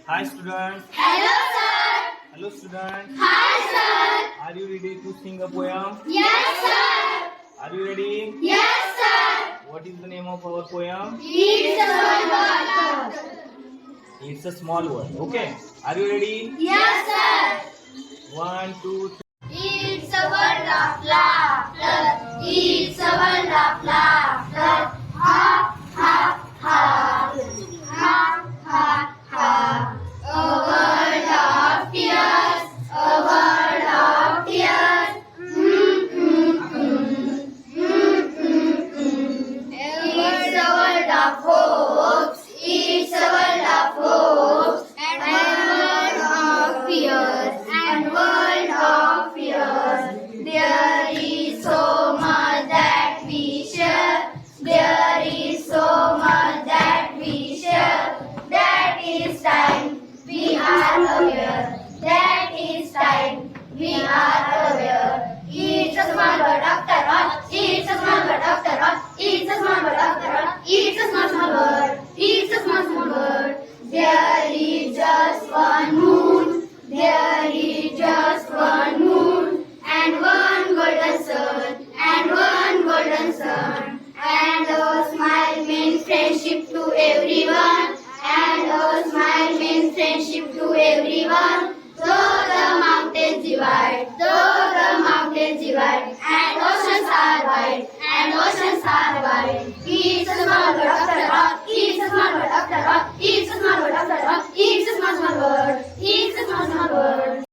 Hi students. Hello, sir. Hello students. Hi, sir. Are you ready to sing a poem? Yes, sir. Are you ready? Yes, sir. What is the name of our poem? It's a word. It's a small word. Okay. Are you ready? Yes, sir. 1, 2, 3. It's a word of laughter. It's a word of laughter. Ha, ha, ha. Ha, ha, ha. A word of tears. A word of tears. It's a word of hopes. It's a word of hopes. And word of fears. And word of fears. There is so much that we share. There is so much that we share. That is time we are aware. That is time we are aware. It's a small word after all. It's a small word after all. It's a small word after all. It's a small word. It's a small word. There is just one moon. There is just one moon. And one golden sun. And one golden sun. And a smile means friendship to everyone. And a smile means friendship to everyone. Though the mountains divide, though the mountains divide, and oceans are wide, and oceans are wide. It's a small word after all. It's a small word after all. It's a small word after all. It's a small word. It's a small word.